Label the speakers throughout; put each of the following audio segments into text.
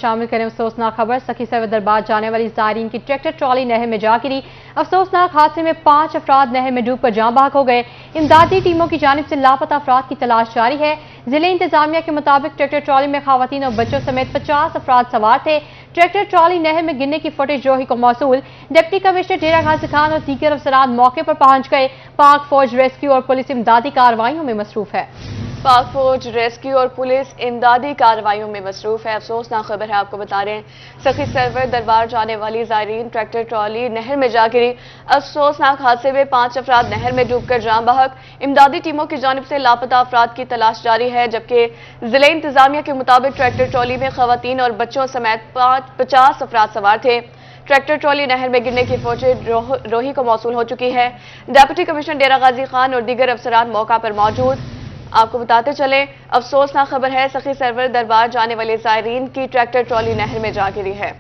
Speaker 1: شامل کریں افسوسناک خبر سخی سرور دربار جانے والی زائرین کی ٹریکٹر ٹرالی نہر میں جا گری۔ افسوسناک حادثے میں 5 افراد نہر میں ڈوب کر جاں بحق ہو گئے۔ امدادی ٹیموں کی جانب سے لاپتہ افراد کی تلاش جاری ہے۔ ضلع انتظامیہ کے مطابق ٹریکٹر ٹرالی میں خواتین اور بچوں سمیت 50 افراد سوار تھے۔ ٹریکٹر ٹرالی نہر میں گرنے کی فوٹیج روہی کو موصول۔ ڈپٹی کمشنر ڈیرہ غازی خان اور دیگر افسران موقع پر پہنچ گئے۔ پاک فوج ریسکیو اور پولیس امدادی کارروائیوں میں مصروف ہے۔
Speaker 2: پاک فوج ریسکیو اور پولیس امدادی کارروائیوں میں مصروف ہے۔ افسوسناک خبر ہے، آپ کو بتا رہے ہیں سخی سرور دربار جانے والی زائرین ٹریکٹر ٹرالی نہر میں جا گری۔ افسوسناک حادثے میں 5 افراد نہر میں ڈوب کر جاں بحق۔ امدادی ٹیموں کی جانب سے لاپتہ افراد کی تلاش جاری ہے، جبکہ ضلع انتظامیہ کے مطابق ٹریکٹر ٹرالی میں خواتین اور بچوں سمیت 50 افراد سوار تھے۔ ٹریکٹر ٹرالی نہر میں گرنے کی فوٹیج روہی کو موصول ہو چکی ہے۔ ڈپٹی کمشنر ڈیرہ غازی خان اور دیگر افسران موقع پر موجود۔ آپ کو بتاتے چلیں افسوسناک خبر ہے، سخی سرور دربار جانے والے زائرین کی ٹریکٹر ٹرالی نہر میں جا گری ہے۔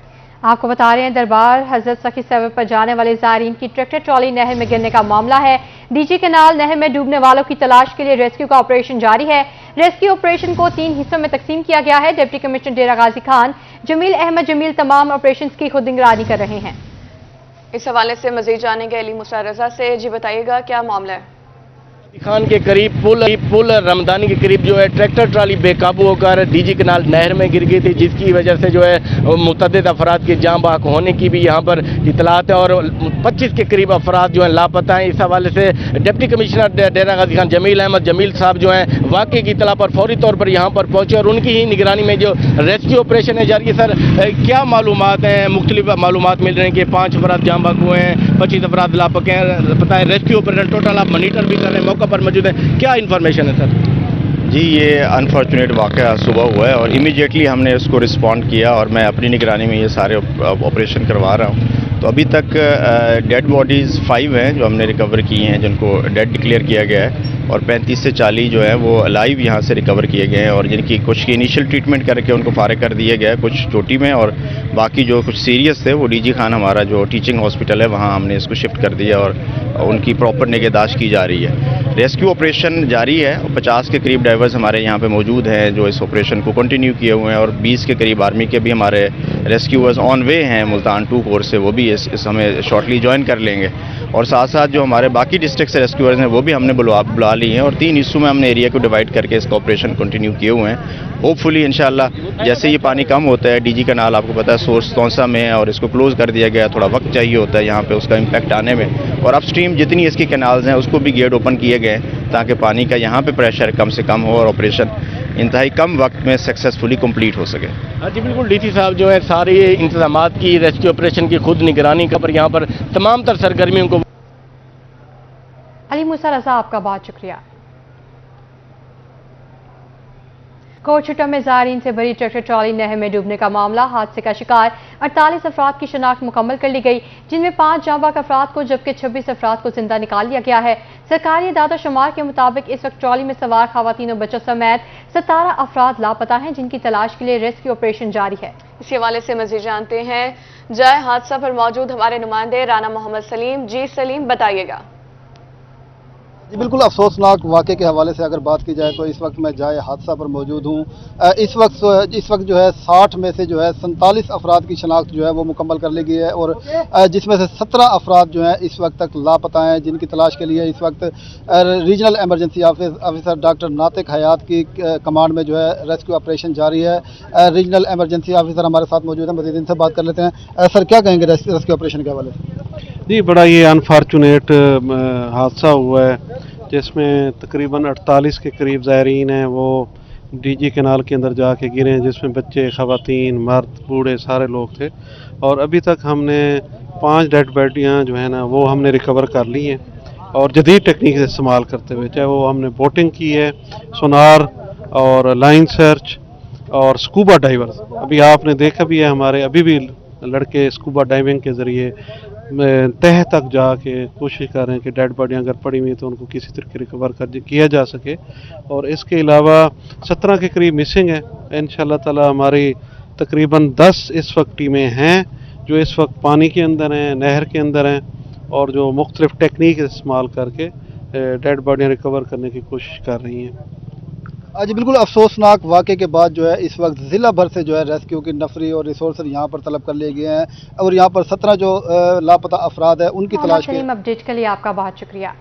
Speaker 1: آپ کو بتا رہے ہیں دربار حضرت سخی سرور پر جانے والے زائرین کی ٹریکٹر ٹرالی نہر میں گرنے کا معاملہ ہے۔ ڈی جی کینال نہر میں ڈوبنے والوں کی تلاش کے لیے ریسکیو کا آپریشن جاری ہے۔ ریسکیو آپریشن کو 3 حصوں میں تقسیم کیا گیا ہے۔ ڈپٹی کمشنر ڈیرہ غازی خان جمیل احمد جمیل تمام آپریشنز کی خود نگرانی کر رہے ہیں۔
Speaker 2: اس حوالے سے مزید جانیں گے علی موسیٰ رضا سے۔ جی بتائیے گا کیا معاملہ ہے؟
Speaker 3: خان کے قریب پل رمضانی کے قریب جو ہے ٹریکٹر ٹرالی بے قابو ہو کر ڈی جی کنال نہر میں گر گئی تھی، جس کی وجہ سے جو ہے متعدد افراد کے جاں بحق ہونے کی بھی یہاں پر اطلاعات ہے اور 25 کے قریب افراد جو ہیں لاپتہ ہیں۔ اس حوالے سے ڈپٹی کمشنر ڈیرہ غازی خان جمیل احمد جمیل صاحب جو ہیں واقعے کی اطلاع پر فوری طور پر یہاں پر پہنچے اور ان کی ہی نگرانی میں جو ریسکیو آپریشن ہے جاری ہے۔ سر کیا معلومات ہیں؟ مختلف معلومات مل رہے ہیں کہ 5 افراد جاں بحق ہوئے ہیں، 25 افراد لاپتہ ہیں۔ بتائیں ریسکیو آپریشن ٹوٹل آپ مانیٹر بھی کر رہے ہیں، موقع پر موجود ہیں، کیا انفارمیشن ہے سر؟
Speaker 4: جی یہ انفارچونیٹ واقعہ صبح ہوا ہے اور امیڈیٹلی ہم نے اس کو رسپونڈ کیا اور میں اپنی نگرانی میں یہ سارے آپریشن کروا رہا ہوں۔ تو ابھی تک ڈیڈ باڈیز 5 ہیں جو ہم نے ریکور کی ہیں، جن کو ڈیڈ ڈکلیئر کیا گیا ہے، اور 35 سے 40 جو ہیں وہ لائیو یہاں سے ریکور کیے گئے ہیں اور جن کی کچھ کی انیشیل ٹریٹمنٹ کر کے ان کو فارغ کر دیا گیا ہے، کچھ چوٹی میں، اور باقی جو کچھ سیریس تھے وہ ڈی جی خان ہمارا جو ٹیچنگ ہاسپٹل ہے وہاں ہم نے اس کو شفٹ کر دیا اور ان کی پراپر نگہداشت کی جا رہی ہے۔ ریسکیو آپریشن جاری ہے، 50 کے قریب ڈائیورز ہمارے یہاں پہ موجود ہیں جو اس آپریشن کو کنٹینیو کیے ہوئے ہیں، اور 20 کے قریب آرمی کے بھی ہمارے ریسکیورز آن وے ہیں ملتان 2 کور سے، وہ بھی اس ہمیں شارٹلی جوائن کر لیں گے، اور ساتھ ساتھ جو ہمارے باقی ڈسٹرکٹ سے ریسکیورز ہیں وہ بھی ہم نے بلا لی ہیں، اور 3 حصوں میں ہم نے ایریا کو ڈیوائڈ کر کے اس کا آپریشن کنٹینیو کیے ہوئے ہیں۔ ہوپ فلی انشاءاللہ جیسے یہ پانی کم ہوتا ہے، ڈی جی کنال آپ کو پتہ ہے سورس تونسا میں ہے اور اس کو کلوز کر دیا گیا، تھوڑا وقت چاہیے ہوتا ہے یہاں پہ اس کا امپیکٹ آنے میں، اور اپ اسٹریم جتنی اس کی کنالز ہیں اس کو بھی گیٹ اوپن کیے گئے ہیں تاکہ پانی کا یہاں پہ پریشر کم سے کم ہو اور آپریشن انتہائی کم وقت میں سکسیسفلی کمپلیٹ ہو سکے۔
Speaker 3: ہاں جی بالکل، ڈی سی صاحب جو ہے سارے انتظامات کی ریسکیو آپریشن کی خود نگرانی کا پر یہاں پر تمام تر سرگرمیوں کو۔
Speaker 1: علی موسیٰ رضا آپ کا بہت شکریہ۔ کوچھٹا میں زائرین سے بھری ٹریکٹر ٹرالی نہر میں ڈوبنے کا معاملہ، حادثے کا شکار 48 افراد کی شناخت مکمل کر لی گئی، جن میں 5 جاں بحق افراد کو جبکہ 26 افراد کو زندہ نکال لیا گیا ہے۔ سرکاری اعداد و شمار کے مطابق اس وقت ٹرالی میں سوار خواتین اور بچوں سمیت 17 افراد لاپتہ ہیں، جن کی تلاش کے لیے ریسکیو آپریشن جاری ہے۔
Speaker 2: اسی حوالے سے مزید جانتے ہیں جائے حادثہ پر موجود ہمارے نمائندے رانا محمد سلیم۔ جی سلیم بتائیے گا۔
Speaker 5: جی بالکل، افسوسناک واقعے کے حوالے سے اگر بات کی جائے تو اس وقت میں جائے حادثہ پر موجود ہوں۔ اس وقت جو ہے 60 میں سے جو ہے 47 افراد کی شناخت جو ہے وہ مکمل کر لی گئی ہے، اور جس میں سے 17 افراد جو ہیں اس وقت تک لاپتہ ہیں، جن کی تلاش کے لیے اس وقت ریجنل ایمرجنسی آفیسر ڈاکٹر ناطق حیات کی کمانڈ میں جو ہے ریسکیو آپریشن جاری ہے۔ ریجنل ایمرجنسی آفیسر ہمارے ساتھ موجود ہیں، مزید ان سے بات کر لیتے ہیں۔ سر کیا کہیں گے ریسکیو آپریشن کے حوالے سے؟
Speaker 6: جی بڑا یہ انفارچونیٹ حادثہ ہوا ہے جس میں تقریباً 48 کے قریب زائرین ہیں وہ ڈی جی کینال کے اندر جا کے گرے ہیں، جس میں بچے، خواتین، مرد، بوڑھے سارے لوگ تھے، اور ابھی تک ہم نے 5 ڈیڈ باڈیاں جو ہیں نا وہ ہم نے ریکور کر لی ہیں، اور جدید ٹیکنیک استعمال کرتے ہوئے، چاہے وہ ہم نے بوٹنگ کی ہے، سونار اور لائن سرچ اور سکوبا ڈائیورز۔ ابھی آپ نے دیکھا بھی ہے ہمارے ابھی بھی لڑکے سکوبا ڈائیونگ کے ذریعے تہ تک جا کے کوشش کر رہے ہیں کہ ڈیڈ باڈیاں اگر پڑی ہوئی تو ان کو کسی طریقے ریکور کیا جا سکے، اور اس کے علاوہ 17 کے قریب مسنگ ہیں۔ انشاءاللہ تعالی ہماری تقریباً 10 اس وقت ٹیمیں ہیں جو اس وقت پانی کے اندر ہیں، نہر کے اندر ہیں، اور جو مختلف ٹیکنیک استعمال کر کے ڈیڈ باڈیاں ریکور کرنے کی کوشش کر رہی ہیں۔
Speaker 5: जी बिल्कुल अफसोसनाक वाक़े के बाद जो है इस वक्त ज़िला भर से जो है रेस्क्यू की नफरी और रिसोर्सेज यहाँ पर तलब कर लिए गए हैं और यहाँ पर 17 जो लापता अफराद है उनकी तलाश के
Speaker 1: अपडेट के लिए आपका बहुत शुक्रिया।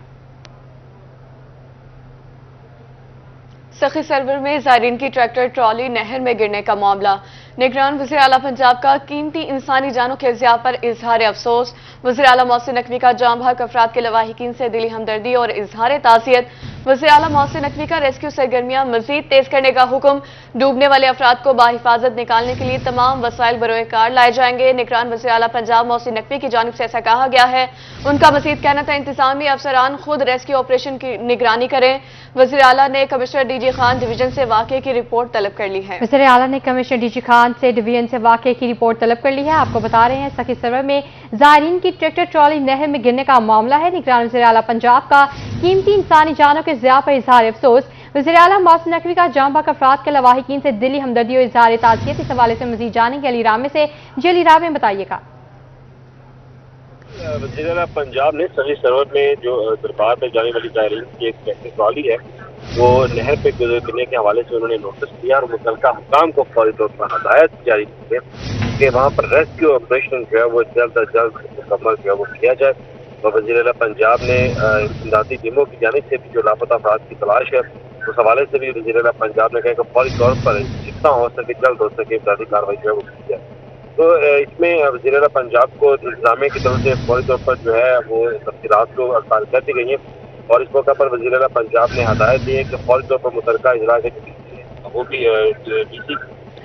Speaker 2: सखी सरवर में ज़ायरीन की ट्रैक्टर ट्रॉली नहर में गिरने का मामला। निगरान वज़ीर आला पंजाब का कीमती इंसानी जानों के ज़िया पर इजहार अफसोस। वज़ीर आला मोहसिन नकवी का जाम बहक अफराद के लवाहिकीन से दिली हमदर्दी और इजहार ताज़ियत। वज़ीर आला मोहसिन नकवी का रेस्क्यू सरगर्मियां मजीद तेज करने का हुक्म। डूबने वाले अफराद को बाहिफाजत निकालने के लिए तमाम वसाइल बरोए कार लाए जाएंगे। निगरान वज़ीर आला पंजाब मोहसिन नकवी की जानिब से ऐसा कहा गया है। उनका मजीद कहना था इंतजामी अफसरान खुद रेस्क्यू ऑपरेशन की निगरानी करें। वज़ीर आला ने कमिश्नर डीजी खान डिवीजन से वाक़े की रिपोर्ट तलब कर ली है।
Speaker 1: वज़ीर आला ने कमिश्नर डीजी खान से डिवीजन से वाक़े की रिपोर्ट तलब कर ली है। आपको बता रहे हैं सखी सरवर में ज़ायरीन की ट्रैक्टर ट्रॉली नहर में गिरने का मामला है। निगरान वज़ीर आला पंजाब का कीमती इंसानी जानों के ज़िया पर इजहार अफसोस। वज़ीर आला मोहसिन नकवी का जाम बहक अफराद के लवाहिकीन से दिली हमदर्दी और इजहार ताज़ियत। इस हवाले से मजीद जानेंगे अली रामे से। जी अली रामे बताइएगा।
Speaker 7: वज़ीर आला पंजाब ने सखी सरवर में जो दरबार में जाने वाली ज़ायरीन की एक ट्रैक्टर ट्रॉली है वो नहर पे गिरने के हवाले से उन्होंने नोटिस दिया और मुतल्लिका हुकाम को फौरी तौर पर हदायत जारी की है कि वहाँ पर रेस्क्यू ऑपरेशन जो है वो जल्द अज जल्द मुकम्मल जो है वो किया जाए। और वज़ीर आला पंजाब ने इमदादी टीमों की जानिब से भी जो लापता अफराद की तलाश है उस हवाले से भी वज़ीर आला पंजाब ने कहा कि फौरी तौर पर जितना हो सके जल्द हो सके इमदादी कार्रवाई जो है वो की जाए। तो इसमें वज़ीर आला पंजाब को इंतजामिया की तरफ से फौरी तौर पर जो है वो तफसीलात को अरसाल कर दी गई हैं और इस मौके पर वज़ीर आला पंजाब ने हदायत दी है कि फौरी तौर पर मुतल्लिका इजला के वो भी डीसी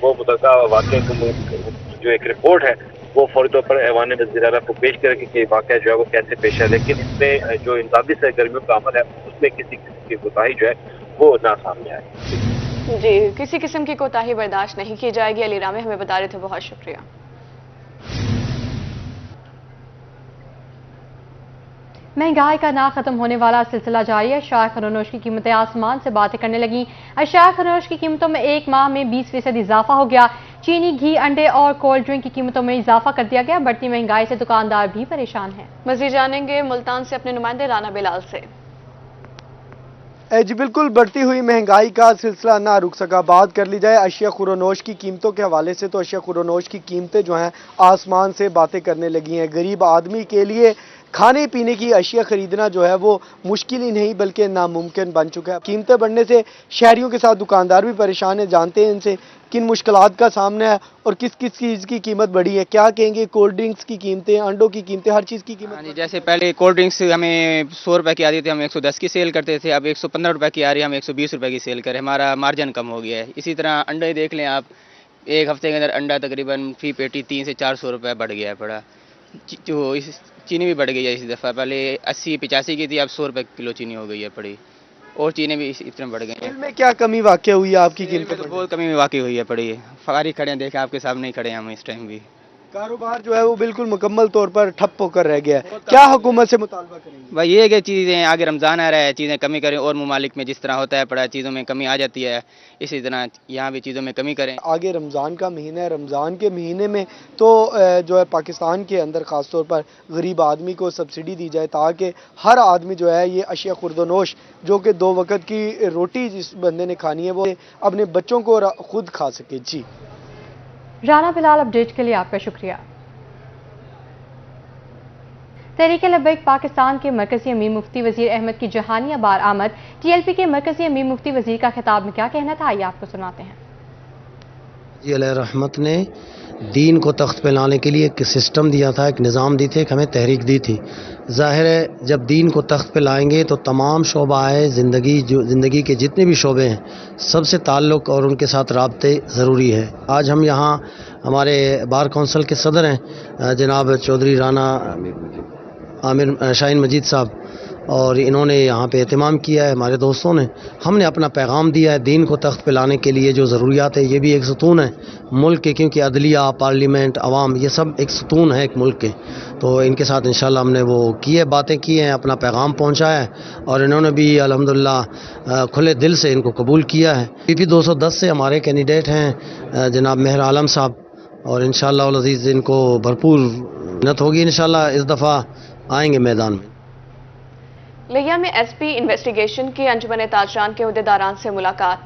Speaker 7: वो मुतल्लिका वाक़े जो एक रिपोर्ट है वो फौरी तौर पर ऐवान वज़ीर आला को पेश करेगी कि वाक़या जो है वो कैसे पेश है। लेकिन इसमें जो इंसादी सरगर्मियों का अमल है उसमें किसी किस्म की कोताही जो है वो ना सामने आए।
Speaker 2: जी, किसी किस्म की कोताही बर्दाश्त नहीं की जाएगी। अली रामे हमें बता रहे थे, बहुत शुक्रिया।
Speaker 1: महंगाई का ना खत्म होने वाला सिलसिला जारी है। अशिया खनोनोश की कीमतें आसमान से बातें करने लगी। अशिया खनोनोश की कीमतों में एक माह में 20% इजाफा हो गया। चीनी, घी, अंडे और कोल्ड ड्रिंक की कीमतों में इजाफा कर दिया गया। बढ़ती महंगाई से दुकानदार भी परेशान हैं।
Speaker 2: मजीद जानेंगे मुल्तान से अपने नुमाइंदे राना बिलाल से।
Speaker 8: जी बिल्कुल, बढ़ती हुई महंगाई का सिलसिला ना रुक सका। बात कर ली जाए अशिया खुरोनोश की कीमतों के हवाले से तो अशिया खुरोनोश की कीमतें जो हैं आसमान से बातें करने लगी हैं। गरीब आदमी के लिए खाने पीने की अशिया खरीदना जो है वो मुश्किल ही नहीं बल्कि नामुमकिन बन चुका है। कीमतें बढ़ने से शहरियों के साथ दुकानदार भी परेशान हैं। जानते हैं इनसे किन मुश्किलात का सामना है और किस किस चीज़ की कीमत बढ़ी है। क्या कहेंगे, कोल्ड ड्रिंक्स की कीमतें, अंडों की कीमतें, हर चीज़ की कीमत?
Speaker 9: जैसे पहले कोल्ड ड्रिंक्स हमें 100 रुपए की आती थी, हम 110 की सेल करते थे। अब 115 रुपए की आ रही है, हम 120 रुपए की सेल करें, हमारा मार्जिन कम हो गया है। इसी तरह अंडे देख लें आप, एक हफ्ते के अंदर अंडा तकरीबन फी पेटी 300 से 400 रुपए बढ़ गया है पड़ा। जो इस चीनी भी बढ़ गई है इस दफ़ा, पहले 80-85 की थी, अब 100 रुपए किलो चीनी हो गई है पड़ी, और चीनी भी इस तरह बढ़ गई है।
Speaker 8: में क्या कमी वाक़ई हुई है आपकी कीमतों
Speaker 9: तो बहुत कमी वाकई हुई है पड़ी। फवारी खड़े हैं, देखे आपके सामने ही खड़े हैं हम इस टाइम भी।
Speaker 8: कारोबार जो है वो बिल्कुल मुकम्मल तौर पर ठप होकर रह गया है। क्या हुकूमत से मुतालबा करेंगे?
Speaker 9: भाई ये कि चीज़ें आगे रमज़ान आ रहा है, चीज़ें कमी करें, और ममालिक में जिस तरह होता है पड़ा चीज़ों में कमी आ जाती है, इसी तरह यहाँ भी चीज़ों में कमी करें।
Speaker 8: आगे रमज़ान का महीना है, रमज़ान के महीने में तो जो है पाकिस्तान के अंदर ख़ास तौर पर गरीब आदमी को सब्सिडी दी जाए ताकि हर आदमी जो है ये अशिया खुर्दनोश जो कि 2 वक्त की रोटी जिस बंदे ने खानी है वो अपने बच्चों को खुद खा सके। जी
Speaker 1: राना बिलाल, अपडेट के लिए आपका शुक्रिया। तहरीक-ए-लब्बैक पाकिस्तान के मरकजी अमीर मुफ्ती वजीर अहमद की जहानिया बार आमद। टीएलपी के मरकजी अमीर मुफ्ती वजीर का खिताब में क्या कहना था, आइए आपको सुनाते हैं।
Speaker 10: जी अलैहि रहमत ने दीन को तख्त पे लाने के लिए एक सिस्टम दिया था, एक निज़ाम दी थी, एक हमें तहरीक दी थी। ज़ाहिर है जब दीन को तख्त पे लाएंगे तो तमाम शोबाए ज़िंदगी के जितने भी शोबे हैं सबसे ताल्लुक़ और उनके साथ राब्ते ज़रूरी है। आज हम यहाँ हमारे बार कौंसिल के सदर हैं जनाब चौधरी राना आमिर शाहीन मजीद साहब, और इन्होंने यहाँ पे एहतमाम किया है। हमारे दोस्तों ने, हमने अपना पैगाम दिया है दीन को तख्त पे लाने के लिए। जो ज़रूरियात है ये भी एक सतून है मुल्क के, क्योंकि अदलिया, पार्लियामेंट, अवाम, ये सब एक सतून है एक मुल्क के। तो इनके साथ इंशाल्लाह हमने वो किए, बातें की हैं, अपना पैगाम पहुँचाया है, और इन्होंने भी अल्हम्दुलिल्लाह खुले दिल से इनको कबूल किया है। PP 210 से हमारे कैंडिडेट हैं जनाब मेहर आलम साहब, और इंशाल्लाह उल अज़ीज़ इनको भरपूर मेहनत होगी। इंशाल्लाह इस दफ़ा आएंगे मैदान में।
Speaker 2: लिया में SP इन्वेस्टिगेशन की अंजुमन ताजरान के अहदेदारान से मुलाकात।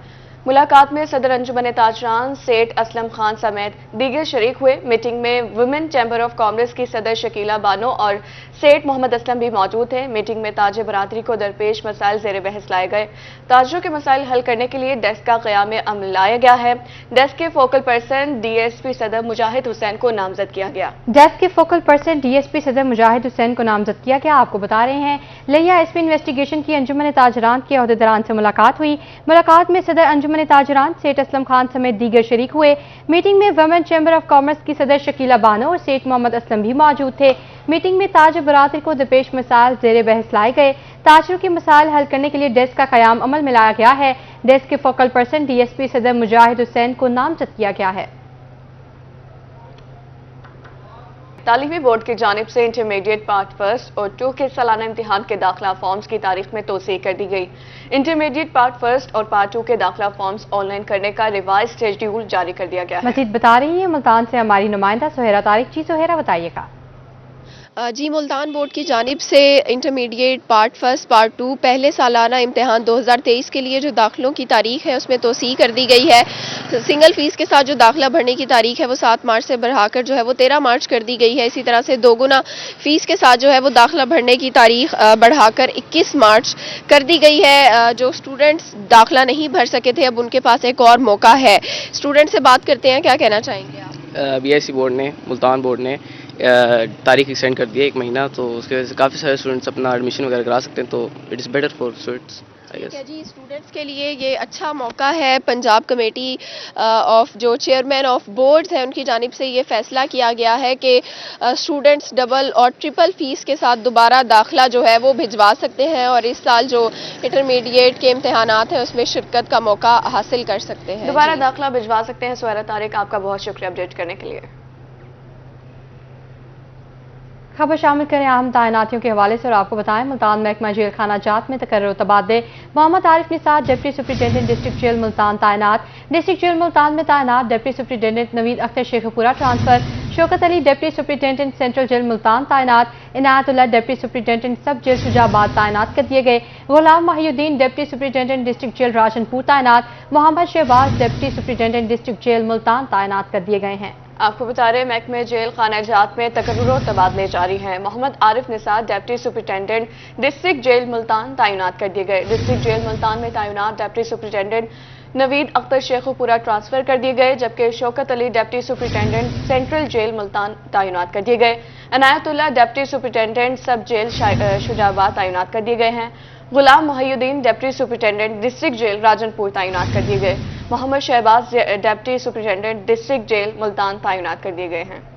Speaker 2: मुलाकात में सदर अंजुमन ताजरान सेठ असलम खान समेत दीगर शरीक हुए। मीटिंग में वुमेन चैम्बर ऑफ कॉमर्स की सदर शकीला बानो और सेठ मोहम्मद असलम भी मौजूद थे। मीटिंग में ताज बरादरी को दरपेश मसाइल जेर बहस लाए गए। ताजरों के मसाइल हल करने के लिए डेस्क का क़याम अमल लाया गया है। डेस्क के फोकल पर्सन DSP सदर मुजाहिद हुसैन को नामजद किया गया।
Speaker 1: डेस्क के फोकल पर्सन DSP सदर मुजाहिद हुसैन को नामजद किया गया। आपको बता रहे हैं लिया SP इन्वेस्टिगेशन की अंजुमन ताजरान के अहदेदारान से मुलाकात हुई। मुलाकात में सदर अंजुमन ताजरान सेठ असलम खान समेत दीगर शरीक हुए। मीटिंग में वुमेन चैम्बर ऑफ कॉमर्स की सदर शकीला बानो और सेठ मोहम्मद असलम भी मौजूद थे। मीटिंग में ताज बरादरी को दरपेश मसाइल जेर बहस लाए गए। ताजरों के मसाइल हल करने के लिए डेस्क का क़याम अमल में लाया गया है। डेस्क के फोकल पर्सन DSP सदर मुजाहिद हुसैन को नामजद किया गया है।
Speaker 2: तालीमी बोर्ड की जानिब से इंटरमीडिएट पार्ट 1 और 2 के सालाना इम्तिहान के दाखिला फॉर्म्स की तारीख में तोसी कर दी गई। इंटरमीडिएट पार्ट 1 और पार्ट 2 के दाखिला फॉर्म्स ऑनलाइन करने का रिवाइज शेड्यूल जारी कर दिया गया है।
Speaker 1: मजीद बता रही है मुल्तान से हमारी नुमाइंदा सुहेरा तारिक। जी सुहेरा, बताइएगा।
Speaker 11: जी, मुल्तान बोर्ड की जानिब से इंटरमीडिएट पार्ट 1 पार्ट 2 पहले सालाना इम्तिहान 2023 के लिए जो दाखिलों की तारीख है उसमें तोसी कर दी गई है। सिंगल फीस के साथ जो दाखिला भरने की तारीख है वो 7 मार्च से बढ़ाकर जो है वो 13 मार्च कर दी गई है। इसी तरह से दोगुना फीस के साथ जो है वो दाखिला भरने की तारीख बढ़ाकर 21 मार्च कर दी गई है। जो स्टूडेंट्स दाखिला नहीं भर सके थे अब उनके पास एक और मौका है। स्टूडेंट से बात करते हैं, क्या कहना चाहेंगे आप?
Speaker 9: BIC बोर्ड ने, मुल्तान बोर्ड ने तारीख एक्सटेंड कर दी है 1 महीना, तो उसकी वजह से काफ़ी सारे स्टूडेंट्स अपना एडमिशन वगैरह करा सकते हैं, तो it is better for students.
Speaker 11: ठीक है जी, स्टूडेंट्स के लिए ये अच्छा मौका है। पंजाब कमेटी ऑफ जो चेयरमैन ऑफ बोर्ड्स हैं उनकी जानिब से ये फैसला किया गया है कि स्टूडेंट्स डबल और ट्रिपल फीस के साथ दोबारा दाखिला जो है वो भिजवा सकते हैं और इस साल जो इंटरमीडिएट के इम्तिहानात हैं उसमें शिरकत का मौका हासिल कर सकते हैं।
Speaker 2: दोबारा दाखिला भिजवा सकते हैं। सुहेरा तारिक, आपका बहुत शुक्रिया अपडेट करने के लिए।
Speaker 1: खबर शामिल करें अहम तैनातियों के हवाले से और आपको बताएं मुल्तान महकमा जेल खाना जात में तकर्रुर तबादले। Mohammad Arif Nisar deputy superintendent district jail Multan तैनात। डिस्ट्रिक्ट जेल मुल्तान में तैनात deputy superintendent Naveed Akhtar Sheikhupura transfer. Shaukat Ali deputy superintendent central jail Multan तैनात। Inayatullah deputy superintendent sub jail Shujabad तैनात कर दिए गए। Ghulam Mohiuddin deputy superintendent district jail Rajanpur तैनात। Mohammad Shahbaz deputy superintendent district jail Multan तैनात कर दिए गए हैं।
Speaker 2: आपको बता रहे महकमे जेल खाना जात में तकर्रुर और तबादले जारी हैं। Mohammad Arif Nisar deputy superintendent district jail Multan तैनात कर दिए गए। डिस्ट्रिक्ट जेल मुल्तान में तैनात deputy superintendent Naveed Akhtar Sheikhupura transfer कर दिए गए, जबकि Shaukat Ali deputy superintendent central jail Multan तैनात कर दिए गए। Inayatullah deputy superintendent sub jail Shujabad तैनात कर दिए गए हैं। Ghulam Mohiuddin deputy superintendent district jail Rajanpur तैनात कर दिए गए। Mohammad Shahbaz deputy superintendent district jail Multan तैनात कर दिए गए हैं।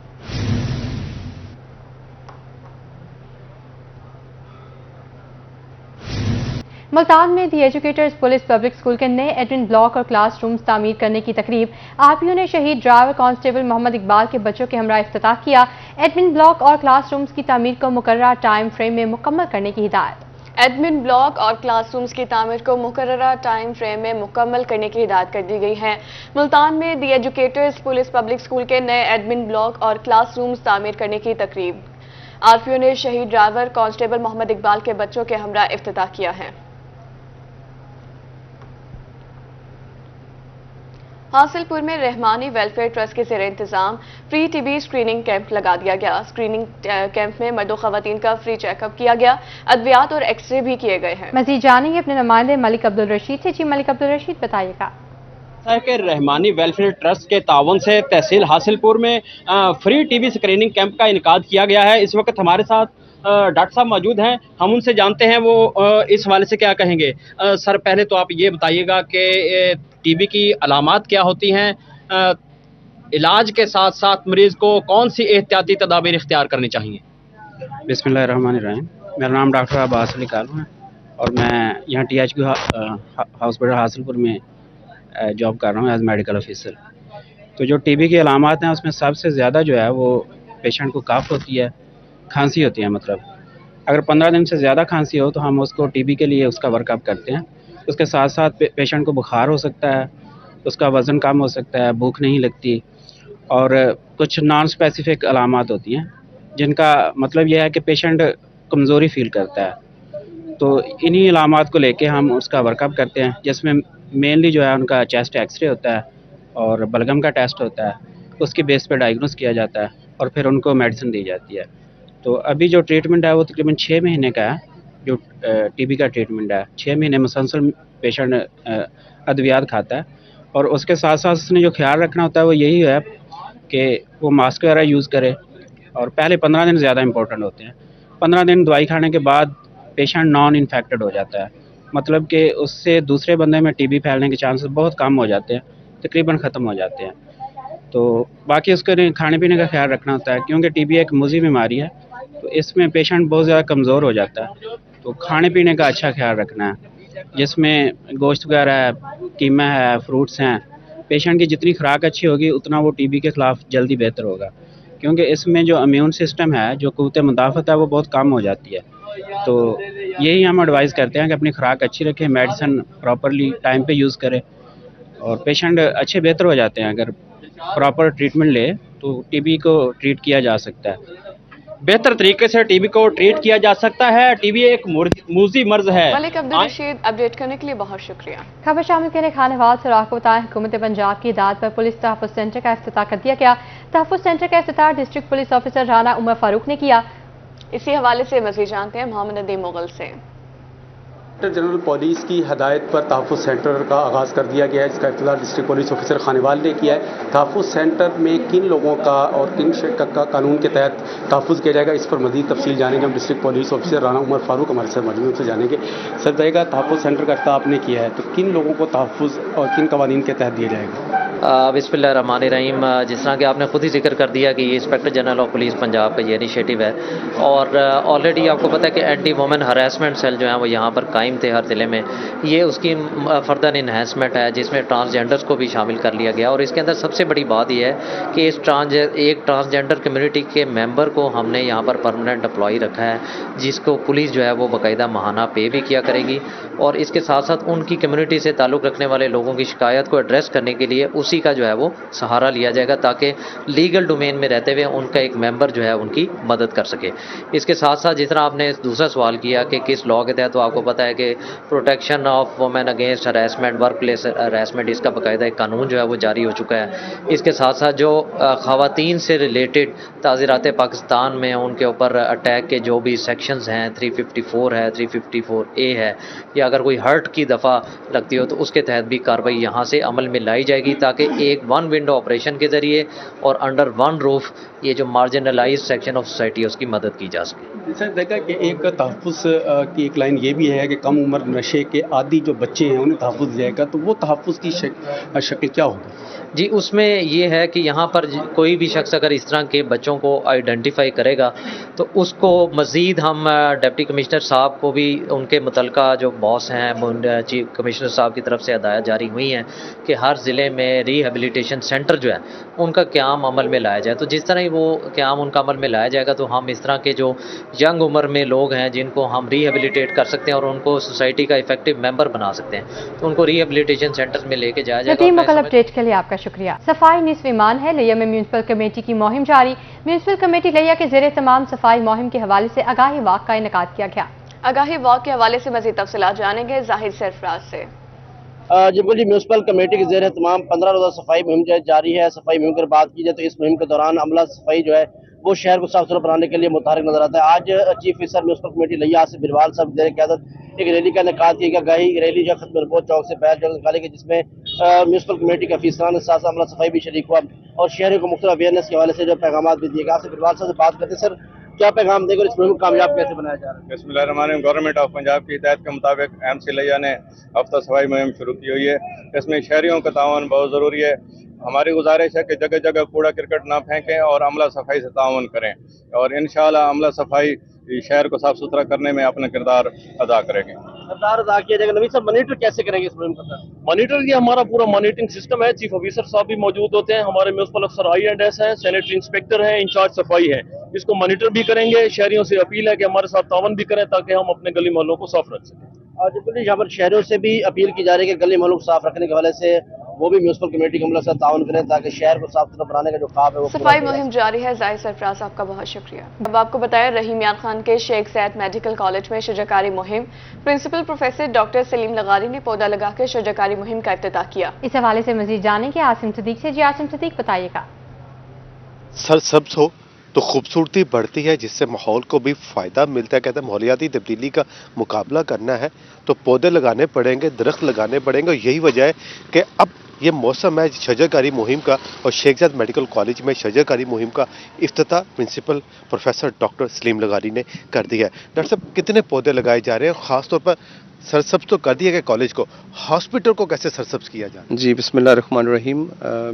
Speaker 1: मुल्तान में दी एजुकेटर्स पुलिस पब्लिक स्कूल के नए एडमिन ब्लॉक और क्लास रूम्स तामीर करने की तकरीब RPO ने शहीद ड्राइवर कांस्टेबल मोहम्मद इकबाल के बच्चों के हमरा इफ्तिताह किया। एडमिन ब्लॉक और क्लास रूम्स की तामीर को मुकर्ररा टाइम फ्रेम में मुकम्मल करने की हिदायत।
Speaker 2: एडमिन ब्लॉक और क्लासरूम्स की तामीर को मुकर्ररा टाइम फ्रेम में मुकम्मल करने की हिदायत कर दी गई है। मुल्तान में दी एजुकेटर्स पुलिस पब्लिक स्कूल के नए एडमिन ब्लॉक और क्लासरूम्स तामीर करने की तकरीब RPO ने शहीद ड्राइवर कांस्टेबल मोहम्मद इकबाल के बच्चों के हमरा इफ्तिताह किया है। हासिलपुर में रहमानी वेलफेयर ट्रस्ट के ज़ेरे इंतजाम फ्री TB स्क्रीनिंग कैंप लगा दिया गया। स्क्रीनिंग कैंप में मर्द और खवातीन का फ्री चेकअप किया गया। अद्वियात और एक्सरे भी किए गए हैं।
Speaker 1: मजीद जानेंगे अपने नुमाइंदे मलिक अब्दुल रशीद से। जी मलिक अब्दुल रशीद, बताइएगा।
Speaker 12: के रहमानी वेलफेयर ट्रस्ट के तावन से तहसील हासिलपुर में फ्री TB स्क्रीनिंग कैंप का इनकाद किया गया है। इस वक्त हमारे साथ डॉक्टर साहब मौजूद हैं, हम उनसे जानते हैं वो इस हवाले से क्या कहेंगे। सर, पहले तो आप ये बताइएगा कि TB की अलामात क्या होती हैं, इलाज के साथ साथ मरीज़ को कौन सी एहतियाती तदाबीर इख्तियार करनी चाहिए।
Speaker 13: बिस्मिल्लाहिर्रहमानिर्रहीम। मेरा नाम डॉक्टर अब्बास अली कालू है और मैं यहाँ THQ हॉस्पिटल हासिलपुर में जॉब कर रहा हूँ एज मेडिकल ऑफिसर। तो जो TB की अलामात हैं उसमें सबसे ज़्यादा जो है वो पेशेंट को कफ होती है, खांसी होती है। मतलब अगर 15 दिन से ज़्यादा खांसी हो तो हम उसको TB के लिए उसका वर्कअप करते हैं। उसके साथ साथ पेशेंट को बुखार हो सकता है, उसका वज़न कम हो सकता है, भूख नहीं लगती और कुछ नॉन स्पेसिफिक अलामात होती हैं जिनका मतलब यह है कि पेशेंट कमज़ोरी फील करता है। तो इन्हीं अलामात को लेके हम उसका वर्कअप करते हैं, जिसमें मेनली जो है उनका चेस्ट एक्सरे होता है और बलगम का टेस्ट होता है, उसके बेस पे डायग्नोस किया जाता है और फिर उनको मेडिसिन दी जाती है। तो अभी जो ट्रीटमेंट है वो तकरीबन 6 महीने का है, जो टीबी का ट्रीटमेंट है। 6 महीने मुसलसल पेशेंट अद्वियात खाता है और उसके साथ साथ उसने जो ख्याल रखना होता है वो यही है कि वो मास्क वगैरह यूज़ करे, और पहले 15 दिन ज़्यादा इंपॉर्टेंट होते हैं। 15 दिन दवाई खाने के बाद पेशेंट नॉन इन्फेक्टेड हो जाता है, मतलब कि उससे दूसरे बंदे में टीबी फैलने के चांसेस बहुत कम हो जाते हैं, तकरीबन ख़त्म हो जाते हैं। तो बाकी उसके खाने पीने का ख्याल रखना होता है, क्योंकि टीबी एक मुज़ी बीमारी है, तो इसमें पेशेंट बहुत ज़्यादा कमज़ोर हो जाता है। तो खाने पीने का अच्छा ख्याल रखना है, जिसमें गोश्त वगैरह है, कीमा है, फ्रूट्स हैं। पेशेंट की जितनी खुराक अच्छी होगी उतना वो टीबी के ख़िलाफ़ जल्दी बेहतर होगा, क्योंकि इसमें जो इम्यून सिस्टम है, जो क़ुव्वत मुदाफ़त है, वो बहुत कम हो जाती है। तो यही हम एडवाइस करते हैं कि अपनी खुराक अच्छी रखें, मेडिसिन प्रॉपरली टाइम पे यूज़ करें, और पेशेंट अच्छे बेहतर हो जाते हैं। अगर प्रॉपर ट्रीटमेंट ले तो टीबी को ट्रीट किया जा सकता है।
Speaker 12: बेहतर तरीके से टीबी को ट्रीट किया जा सकता है। टीबी एक मूजी मर्ज है।
Speaker 2: मलिक अब्दुल रशीद, अपडेट करने के लिए बहुत शुक्रिया।
Speaker 1: खबर शामिल करने खाने वाल से आपको बताएं, हुकूमत पंजाब की हिदायत पर पुलिस तहफ़्फ़ुज़ सेंटर का इफ्तिताह कर दिया गया। तहफ़्फ़ुज़ सेंटर का इफ्तिताह district police officer Rana Umar Farooq ने किया।
Speaker 2: इसी हवाले से मज़ीद जानते हैं मोहम्मद नदीम मुगल से।
Speaker 14: जनरल पुलिस की हदायत पर तहफ़्फ़ुज़ सेंटर का आगाज़ कर दिया गया है, जिसका इफ्तिताह डिस्ट्रिक्ट पुलिस ऑफिसर खानेवाल ने किया है। तहफ़्फ़ुज़ सेंटर में किन लोगों का और किन का कानून के तहत तहफ़्फ़ुज़ किया जाएगा, इस पर मज़ीद तफसील जानेंगे हम district police officer Rana Umar Farooq हमारे साथ मौजूद, उनसे जानेंगे। सर बताइएगा, तहफ़्फ़ुज़ सेंटर का इफ्तिताह आपने किया है, तो किन लोगों को तहफ़्फ़ुज़ और किन कवानीन के तहत दिया जाएगा?
Speaker 15: बिस्मिल्लाहिर्रहमानिर्रहीम। जिस तरह कि आपने खुद ही जिक्र कर दिया कि ये inspector general of police Punjab का ये इनिशिएटिव है, और ऑलरेडी आपको पता है कि एंटी वुमेन हरासमेंट सेल जो है वो यहाँ पर कायम थे हर ज़िले में। ये उसकी फर्दर इन्हेंसमेंट है, जिसमें ट्रांसजेंडर्स को भी शामिल कर लिया गया। और इसके अंदर सबसे बड़ी बात यह है कि एक ट्रांसजेंडर कम्युनिटी के मेंबर को हमने यहाँ पर परमानेंट एम्प्लॉई रखा है, जिसको पुलिस जो है वो बाकायदा माहाना पे भी किया करेगी। और इसके साथ साथ उनकी कम्युनिटी से ताल्लुक़ रखने वाले लोगों की शिकायत को एड्रेस करने के लिए उसी का जो है वो सहारा लिया जाएगा, ताकि लीगल डोमेन में रहते हुए उनका एक मेंबर जो है उनकी मदद कर सके। इसके साथ साथ जिस तरह आपने दूसरा सवाल किया कि किस लॉ के तहत, तो आपको पता है कि protection of women against harassment, work place harassment, इसका बाकायदा एक कानून जो है वो जारी हो चुका है। इसके साथ साथ जो ख़वातीन से रिलेटेड ताज़ीरात पाकिस्तान में उनके ऊपर अटैक के जो भी सेक्शंस हैं, 354 है, 354A है, या अगर कोई हर्ट की दफ़ा लगती हो तो उसके तहत भी कार्रवाई यहाँ से अमल में लाई जाएगी, ताकि एक वन विंडो ऑपरेशन के ज़रिए और अंडर वन रूफ ये जो मार्जिनलाइज सेक्शन ऑफ सोसाइटी है उसकी मदद की जा सके।
Speaker 14: सर देखा कि एक तहफ़्फ़ुज़ की एक लाइन ये भी है कि कम उम्र नशे के आदि जो बच्चे हैं उन्हें तहफ़्फ़ुज़ दिया जाएगा, तो वो तहफ़्फ़ुज़ की शक्ल क्या होगी?
Speaker 15: जी, उसमें ये है कि यहाँ पर कोई भी शख्स अगर इस तरह के बच्चों को आइडेंटिफाई करेगा तो उसको मज़ीद हम डिप्टी कमिश्नर साहब को भी उनके मुतलका जो बॉस हैं, चीफ कमिश्नर साहब की तरफ से हदायत जारी हुई हैं कि हर ज़िले में रिहेबिलिटेशन सेंटर जो है उनका क़याम अमल में लाया जाए। तो जिस तरह ही वो क़याम उनका अमल में लाया जाएगा तो हम इस तरह के जो यंग उम्र में लोग हैं जिनको हम रिहेबिलिटेट कर सकते हैं और उनको सोसाइटी का इफेक्टिव मेंबर बना सकते हैं, तो उनको रिहेबिलिटेशन सेंटर में लेके जाया जाएगा।
Speaker 1: अपडेट के लिए आपका शुक्रिया। सफाई निस्फ ईमान है, लिया में म्यूनसिपल कमेटी की मुहिम जारी। म्यूनसिपल कमेटी लिया के ज़ेरे तमाम सफाई मुहिम के हवाले से आगाही वॉक का इनेकाद किया गया।
Speaker 2: आगाही वॉक के हवाले से मज़ीद तफसीलात जानेंगे जाहिर सरफराज से।
Speaker 16: बिल्कुल जी, म्यूनसिपल कमेटी के ज़ेरे तमाम 15 रोज़ा सफाई मुहिम जारी है। सफाई मुहिम की बात की जाए तो इस मुहिम के दौरान अमला सफाई जो है वो शहर को साफ सुथरा बनाने के लिए मुतहरिक नजर आता है। आज चीफ ऑफिसर म्यूनसिपल कमेटी लिया आसिफ बिरवाल साहब ज़ेरे क़यादत एक रैली का इनेकाद किया गया। आगाही रैली जो खत्म रिपोर्ट चौक से बैल चौक निकाली गई, जिसमें म्यूनसिपल कमेटी के अफसरान के साथ अमला सफाई भी शरीक हुआ और शहरों को मुख्तलिफ अवेयरनेस के हवाले से जो पैगाम भी दिए गए। आसिफ बिरवाल साहब से बात करते हैं, सर क्या पैगाम देकर इस मुहिम को कामयाब कैसे बनाया जा रहा है?
Speaker 17: बिस्मिल्लाहिर्रहमानिर्रहीम। गवर्नमेंट ऑफ पंजाब की हिदायत के मुताबिक MC लिया ने हफ्ता सफाई मुहिम शुरू की हुई है। इसमें शहरियों का तावन बहुत ज़रूरी है। हमारी गुजारिश है कि जगह जगह कूड़ा करकट ना फेंकें और अमला सफाई से तावन करें, और इंशाअल्लाह अमला सफाई शहर को साफ सुथरा करने में अपना किरदार अदा करेंगे।
Speaker 16: किरदार अदा किया जाएगा। नवीद साहब, मॉनिटर कैसे करेंगे इस मुहिम का?
Speaker 18: मॉनिटर ये हमारा पूरा मॉनिटरिंग सिस्टम है। चीफ ऑफिसर साहब भी मौजूद होते हैं, हमारे म्यूनसिपल अफसर I&S हैं, सैनिटरी इंस्पेक्टर हैं, इंचार्ज सफाई है। इसको मॉनिटर भी करेंगे। शहरियों से अपील है कि हमारे साथ तावन भी करें ताकि हम अपने गली मोहल्लों को साफ रख सकें।
Speaker 16: बिल्कुल, यहाँ पर शहरों से भी अपील की जा रही है कि गली मोहल्लों को साफ रखने के हवाले से वो भी म्यूनसिपल कमेटी के अमले से ताउन करें ताकि शहर को साफ सुथरा बनाने का जो ख्वाब है वो
Speaker 2: सफाई मुहिम जारी है। जाहिर सरफराज आपका बहुत शुक्रिया। अब आपको बताया रहीम यार खान के शेख ज़ैद मेडिकल कॉलेज में शजाकारी मुहिम, प्रिंसिपल प्रोफेसर डॉक्टर सलीम लगारी ने पौधा लगाकर शजाकारी मुहिम का इफ्तिताह किया।
Speaker 1: इस हवाले से मजीद जानेंगे आसिम सदीक से। जी आसिम सदीक, बताइएगा।
Speaker 19: सरसब्ज हो तो खूबसूरती बढ़ती है, जिससे माहौल को भी फ़ायदा मिलता है। कहते हैं माहौलियाती तब्दीली का मुकाबला करना है तो पौधे लगाने पड़ेंगे, दरख्त लगाने पड़ेंगे। और यही वजह है कि अब ये मौसम है शजरकारी मुहिम का, और शेख ज़ैद मेडिकल कॉलेज में शजरकारी मुहिम का इफ्तिताह प्रिंसिपल प्रोफेसर डॉक्टर सलीम लगारी ने कर दिया है। डॉक्टर साहब, कितने पौधे लगाए जा रहे हैं? ख़ास तौर पर सरसब्ज तो कर दिया गया कॉलेज को, हॉस्पिटल को कैसे सरसब्ज किया जाए?
Speaker 20: जी, बिस्मिल्लाहिर्रहमानिर्रहीम।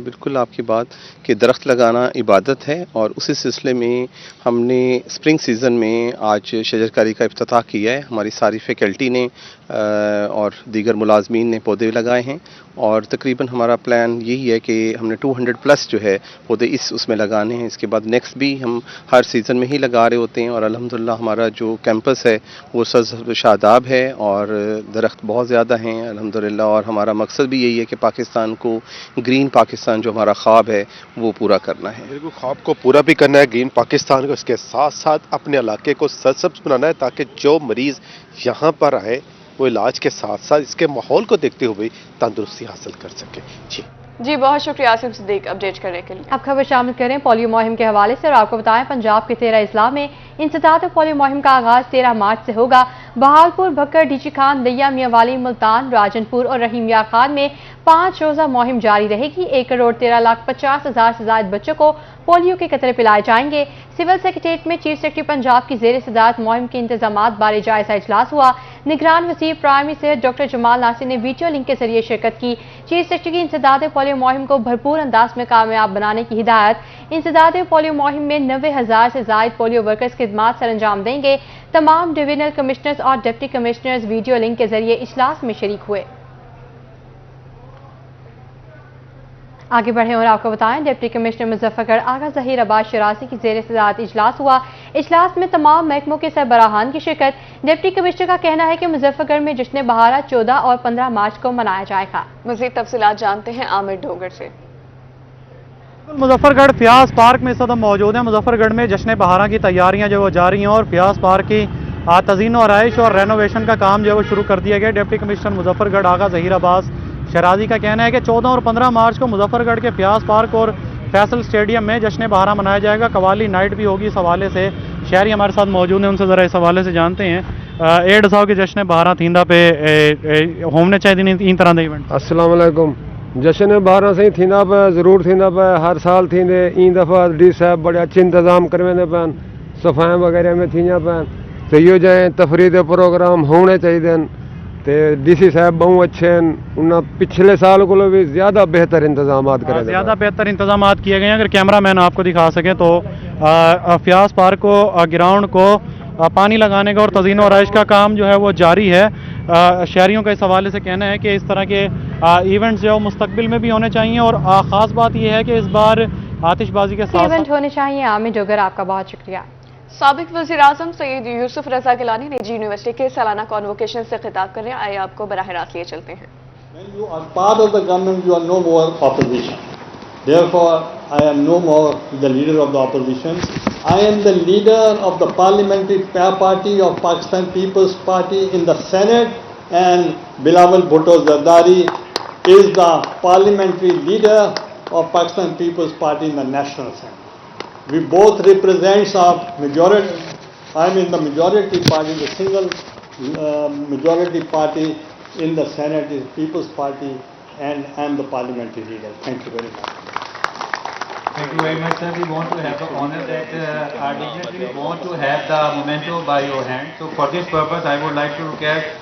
Speaker 20: बिल्कुल आपकी बात कि दरख्त लगाना इबादत है, और उसी सिलसिले में हमने स्प्रिंग सीज़न में आज शजरकारी का इफ्तिताह किया है। हमारी सारी फैकल्टी ने और दीगर मुलाजमीन ने पौधे लगाए हैं, और तकरीबन हमारा प्लान यही है कि हमने 200 प्लस जो है पौधे उसमें लगाने हैं। इसके बाद नेक्स्ट भी हम हर सीज़न में ही लगा रहे होते हैं, और अल्हम्दुलिल्लाह हमारा जो कैंपस है वो सब्ज़ शादाब है और दरख्त बहुत ज़्यादा हैं अल्हम्दुलिल्लाह। और हमारा मकसद भी यही है कि पाकिस्तान को ग्रीन पाकिस्तान जो हमारा ख्वाब है वो पूरा करना है।
Speaker 19: बिल्कुल, ख्वाब को पूरा भी करना है ग्रीन पाकिस्तान को, इसके साथ साथ अपने इलाके को सरसब्ज बनाना है ताकि जो मरीज़ यहाँ पर आए वो इलाज के साथ साथ इसके माहौल को देखते हुए तंदुरुस्ती हासिल कर सके।
Speaker 2: जी बहुत शुक्रिया आसिम सिद्दीक अपडेट करने के लिए।
Speaker 1: अब खबर शामिल करें पोलियो मुहिम के हवाले से, और आपको बताएं पंजाब के 13 अजला में इंसदाद पोलियो मुहिम का आगाज 13 मार्च से होगा। बहावलपुर, भक्कर, डीची खान, दैया, मियांवाली, मुल्तान, राजनपुर और रहीम यार खान में 5 रोजा मुहिम जारी रहेगी। 1,13,50,000 से ज्यादा बच्चों को पोलियो के कतरे पिलाए जाएंगे। सिविल सेक्रेटेरिएट में चीफ सेक्रेटरी पंजाब की जेर सदारत मुहिम के इंतजामात बारे जायजा इजलास हुआ। निगरान वज़ीर प्राइमरी सेहत डॉक्टर जमाल नासिर ने वीडियो लिंक के जरिए शिरकत की। चीफ सेक्रेटरी की इंसदाद पोलियो मुहिम को भरपूर अंदाज में कामयाब बनाने की हिदायत। इंसदाद पोलियो मुहिम में 90,000 से ज्यादा पोलियो वर्कर्स खिदमात सर अंजाम देंगे। तमाम डिवीजनल कमिश्नर्स और डिप्टी कमिश्नर्स वीडियो लिंक के जरिए इजलास में शरीक हुए। आगे बढ़े और आपको बताएं, डिप्टी कमिश्नर मुजफ्फरगढ़ आगा ज़हीर अब्बास शराजी की जेर सदारत इजलास हुआ। इजलास में तमाम महकमों के सरबराहान की शिरकत। डिप्टी कमिश्नर का कहना है कि मुजफ्फरगढ़ में जश्न बहारा 14 और 15 मार्च को मनाया जाएगा।
Speaker 2: मज़ीद तफसीलात जानते हैं आमिर डोगर से।
Speaker 21: मुजफ्फरगढ़ फ्याज पार्क में इस वक्त मौजूद है। मुजफ्फरगढ़ में जश्न बहारा की तैयारियां जो वो जारी हैं, और फ्याज पार्क की तज़ीन और आइश और रेनोवेशन का काम जो है वो शुरू कर दिया गया। डिप्टी कमिश्नर मुजफ्फरगढ़ आगा ज़हीर अब्बास शराजी का कहना है कि 14 और 15 मार्च को मुजफ्फरगढ़ के फ्याज पार्क और फैसल स्टेडियम में जश्न बहारा मनाया जाएगा। कवाली नाइट भी होगी। इस हवाले से शहरी हमारे साथ मौजूद हैं, उनसे ज़रा इस हवाले से जानते हैं। एड साहब के जश्न बहारा थींदा पे होने चाहिए इन तरह के इवेंट।
Speaker 22: अस्सलाम वालेकुम। जश्न बहारा से थींदा पे ज़रूर थींदा पे, हर साल थींदे। ई दफ़ा डी साहब बड़े अच्छे इंतजाम करवेंदे पैन, सफ़ाई वगैरह में थींदा पैन, तो यो जाए तफरीद प्रोग्राम होने चाहिए। तो डीसी साहब बहुत अच्छे हैं, उन्हें पिछले साल को भी ज़्यादा बेहतर इंतजाम करें,
Speaker 21: ज़्यादा बेहतर इंतजाम किए गए हैं। अगर कैमरा मैन आपको दिखा सके तो फ्याज पार्क को ग्राउंड को पानी लगाने का और तज़ीन और आइश का काम जो है वो जारी है। शहरियों का इस हवाले से कहना है कि इस तरह के इवेंट्स जो है मुस्तकबिल में भी होने चाहिए, और ख़ास बात यह है कि इस बार आतिशबाजी के साथ
Speaker 1: इवेंट होने चाहिए। आमिर डोगर आपका बहुत शुक्रिया।
Speaker 2: साबिक वज़ीर आज़म सैयद यूसुफ रज़ा गिलानी निजी यूनिवर्सिटी के सालाना कॉन्वोकेशन से खिताब कर रहे हैं। आइए आपको बराह रास्त लिए चलते हैं।
Speaker 23: You are part of the government, you are no more opposition. Therefore, I am no more the leader of the opposition. I am the leader of the parliamentary party of Pakistan People's Party in the Senate, and Bilawal Bhutto Zardari is the parliamentary leader of Pakistan People's Party in the National Assembly. We both represent our majority. I am in the majority party, the single majority party in the Senate is People's Party, and I am the parliamentary leader. Thank you very much.
Speaker 24: Thank you very much, sir. We want to have the honor that our dignitaries want to have the memento by your hand. So for this purpose, I would like to request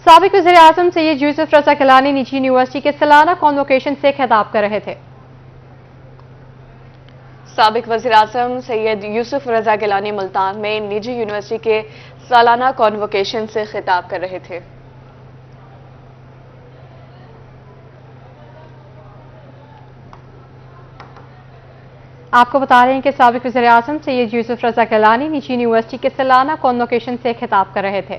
Speaker 1: साबिक वज़ीर आज़म सैयद यूसुफ रज़ा गिलानी निजी university के सालाना convocation से खिताब कर रहे थे।
Speaker 2: साबिक वज़ीर आज़म सैयद यूसुफ रज़ा गिलानी मुल्तान में निजी यूनिवर्सिटी के सालाना कॉन्वोकेशन से खिताब कर रहे थे।
Speaker 1: आपको बता रहे हैं कि साबिक वज़ीर आज़म सैयद यूसुफ रज़ा गिलानी निजी यूनिवर्सिटी के सालाना कॉन्वोकेशन से खिताब कर रहे थे।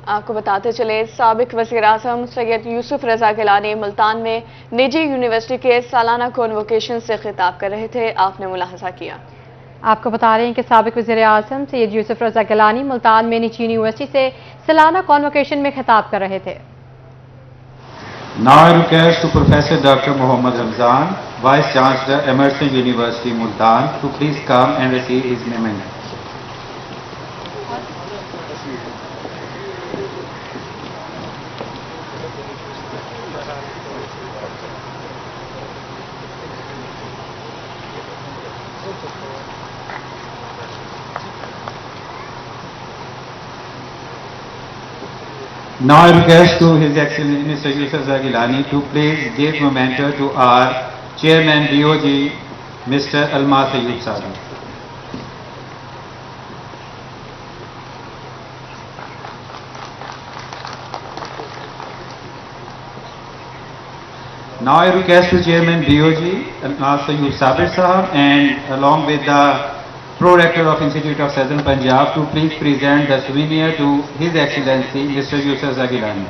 Speaker 2: आपको बताते चले, साबिक वज़ीर आज़म सैयद यूसुफ रज़ा गिलानी मुल्तान में निजी यूनिवर्सिटी के सालाना कॉन्वोकेशन से खिताब कर रहे थे। आपने मुलाहजा किया।
Speaker 1: आपको बता रहे हैं कि साबिक वज़ीर आज़म सैयद यूसुफ रज़ा गिलानी मुल्तान में निजी यूनिवर्सिटी से सालाना कॉन्वोकेशन में खिताब कर रहे थे।
Speaker 24: Now I request to Professor Dr. Mohammad Ramzan, Vice Chancellor, Emerson University, Multan, to please come and receive his memento. Now I request to His Excellency Mr. Yusuf Reza Gilani to please give memento to our Chairman DOG, Mr. Almas Ayyub Sadi. Now I request to Chairman DOG, Almas Ayyub Sabir Sahab, and along with the Pro-Rector of Institute of Southern Punjab to please present the souvenir to His Excellency Mr. Yusuf Reza Gilani.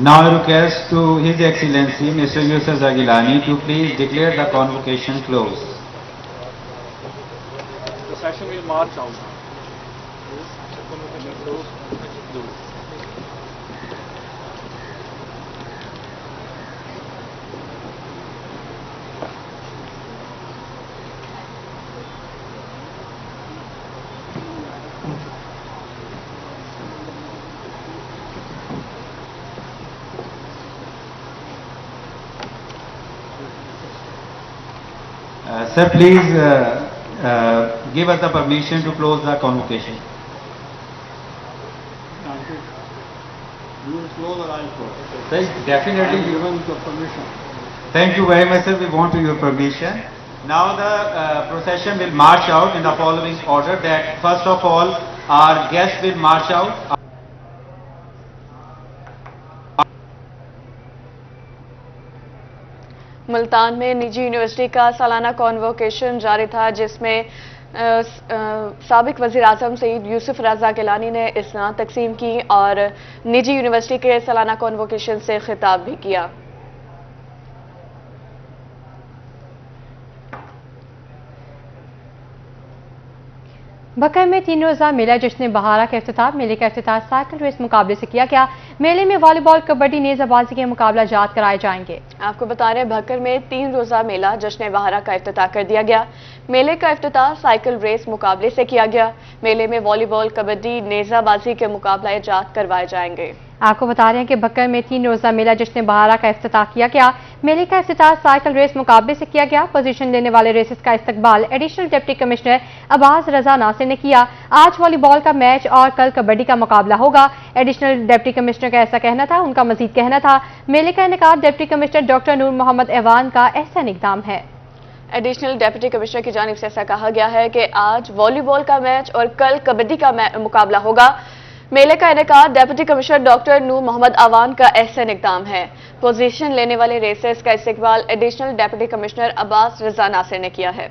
Speaker 24: Now I request to His Excellency Mr. Yusuf Reza Gilani to please declare the convocation closed.
Speaker 3: The session will march out.
Speaker 24: Sir, please give us the permission to close the convocation.
Speaker 23: You will close or I will close.
Speaker 24: Definitely.
Speaker 23: Given the permission.
Speaker 24: Thank you very much, sir. We want your permission. Now the procession will march out in the following order. That first of all, our guests will march out.
Speaker 2: Multan में निजी university का सालाना convocation जारी था, जिसमें साबिक वज़ीर आज़म सैयद यूसुफ रज़ा गिलानी ने इस्नाद तकसीम की और निजी यूनिवर्सिटी के सालाना कॉन्वोकेशन से खिताब भी किया।
Speaker 1: बकर में 3 रोज़ा मेला जश्न बहारा का इफ्तिताह। मेले का इफ्तिताह साइकिल रेस मुकाबले से किया गया। मेले में वॉलीबॉल, कबड्डी, नेज़ाबाजी के मुकाबला जात कराए जाएंगे। आपको बता रहे हैं, भक्कर में 3 रोज़ा मेला जश्न बहारा का इफ्तिताह कर दिया गया। मेले का इफ्तिताह साइकिल रेस मुकाबले से किया गया। मेले में वॉलीबॉल, कबड्डी, नेज़ाबाजी के मुकाबले जात करवाए जाएंगे। आपको बता रहे हैं कि बकर में 3 रोज़ा मेला जश्न बहारा का इफ्तिताह किया गया। मेले का इफ्तिताह साइकिल रेस मुकाबले से किया गया। पोजीशन लेने वाले रेसेस का इस्तकबाल एडिशनल डिप्टी कमिश्नर अब्बास रजा नासिर ने किया। आज वॉलीबॉल का मैच और कल कबड्डी का मुकाबला होगा। एडिशनल डिप्टी कमिश्नर का ऐसा कहना था। उनका मजीद कहना था, मेले का इनेकाद डिप्टी कमिश्नर डॉक्टर नूर मोहम्मद ऐवान का एहसान इक़दाम है। एडिशनल डिप्टी कमिश्नर की जानिब से ऐसा कहा गया है कि आज वॉलीबॉल का मैच और कल कबड्डी का मुकाबला होगा। मेले का इनेकाद डिप्टी कमिश्नर डॉक्टर नूर मोहम्मद अवान का एहसान इक़दाम है। पोजीशन लेने वाले रेसेस का इस्तकबाल एडिशनल डिप्टी कमिश्नर अब्बास रजा नासिर ने किया है।